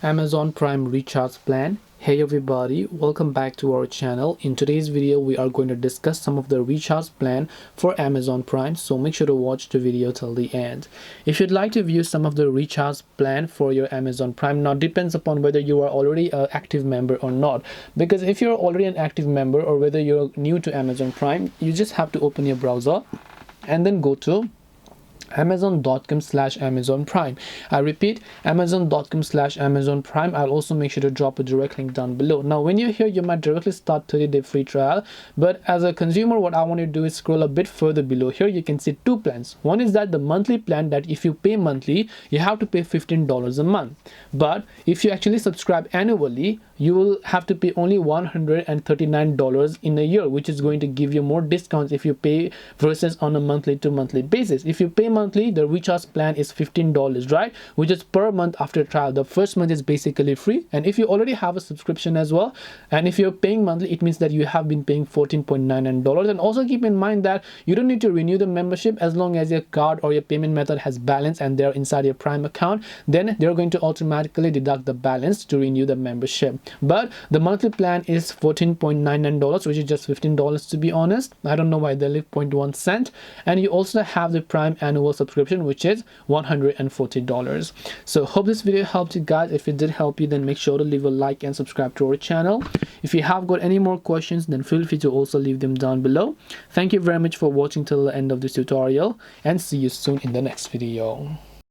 Amazon Prime recharge plan. Hey everybody, welcome back to our channel. In today's video we are going to discuss some of the recharge plan for Amazon Prime, so make sure to watch the video till the end. If you'd like to view some of the recharge plan for your Amazon Prime, now depends upon whether you are already an active member or not, because if you're already an active member or whether you're new to Amazon Prime, you just have to open your browser and then go to amazon.com/Amazon Prime. I repeat, amazon.com/Amazon Prime. I'll also make sure to drop a direct link down below. Now when you're here, you might directly start 30-day free trial, but as a consumer, what I want you to do is scroll a bit further below. Here you can see two plans. One is that the monthly plan, that if you pay monthly, you have to pay $15 a month, but if you actually subscribe annually, you will have to pay only $139 in a year, which is going to give you more discounts if you pay versus on a monthly to monthly basis. If you pay monthly, the recharge plan is $15, right, which is per month after trial. The first month is basically free, and if you already have a subscription as well, and if you're paying monthly, it means that you have been paying $14.99. And also keep in mind that you don't need to renew the membership as long as your card or your payment method has balance and they're inside your Prime account. Then they're going to automatically deduct the balance to renew the membership. But the monthly plan is $14.99, which is just $15 to be honest. I don't know why they leave 0.1 cent. And you also have the Prime annual subscription, which is $140. So hope this video helped you guys. If it did help you, then make sure to leave a like and subscribe to our channel. If you have got any more questions, then feel free to also leave them down below. Thank you very much for watching till the end of this tutorial, and see you soon in the next video.